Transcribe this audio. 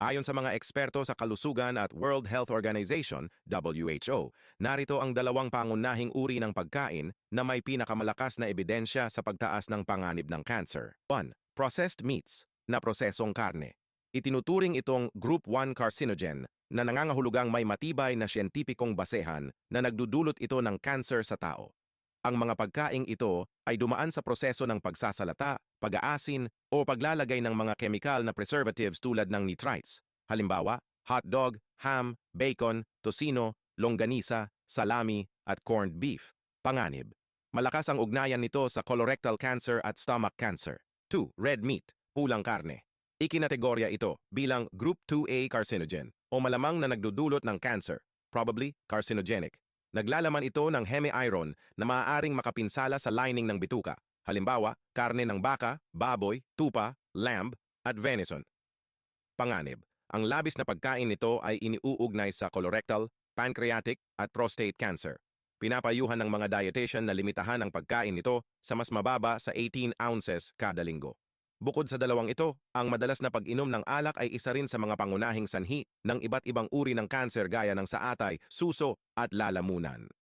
Ayon sa mga eksperto sa kalusugan at World Health Organization, WHO, narito ang dalawang pangunahing uri ng pagkain na may pinakamalakas na ebidensya sa pagtaas ng panganib ng cancer. 1. Processed meats, na prosesong karne. Itinuturing itong Group 1 carcinogen na nangangahulugang may matibay na siyentipikong basehan na nagdudulot ito ng cancer sa tao. Ang mga pagkaing ito ay dumaan sa proseso ng pagsasalata, pag-aasin, o paglalagay ng mga chemical na preservatives tulad ng nitrites. Halimbawa, hotdog, ham, bacon, tocino, longganisa, salami, at corned beef. Panganib. Malakas ang ugnayan nito sa colorectal cancer at stomach cancer. 2. Red meat, pulang karne. Ikinategorya ito bilang Group 2A carcinogen o malamang na nagdudulot ng cancer, probably carcinogenic. Naglalaman ito ng hemi-iron na maaaring makapinsala sa lining ng bituka. Halimbawa, karne ng baka, baboy, tupa, lamb, at venison. Panganib, ang labis na pagkain nito ay iniuugnay sa colorectal, pancreatic, at prostate cancer. Pinapayuhan ng mga dietitian na limitahan ang pagkain nito sa mas mababa sa 18 ounces kada linggo. Bukod sa dalawang ito, ang madalas na pag-inom ng alak ay isa rin sa mga pangunahing sanhi ng iba't ibang uri ng cancer gaya ng saatay, suso, at lalamunan.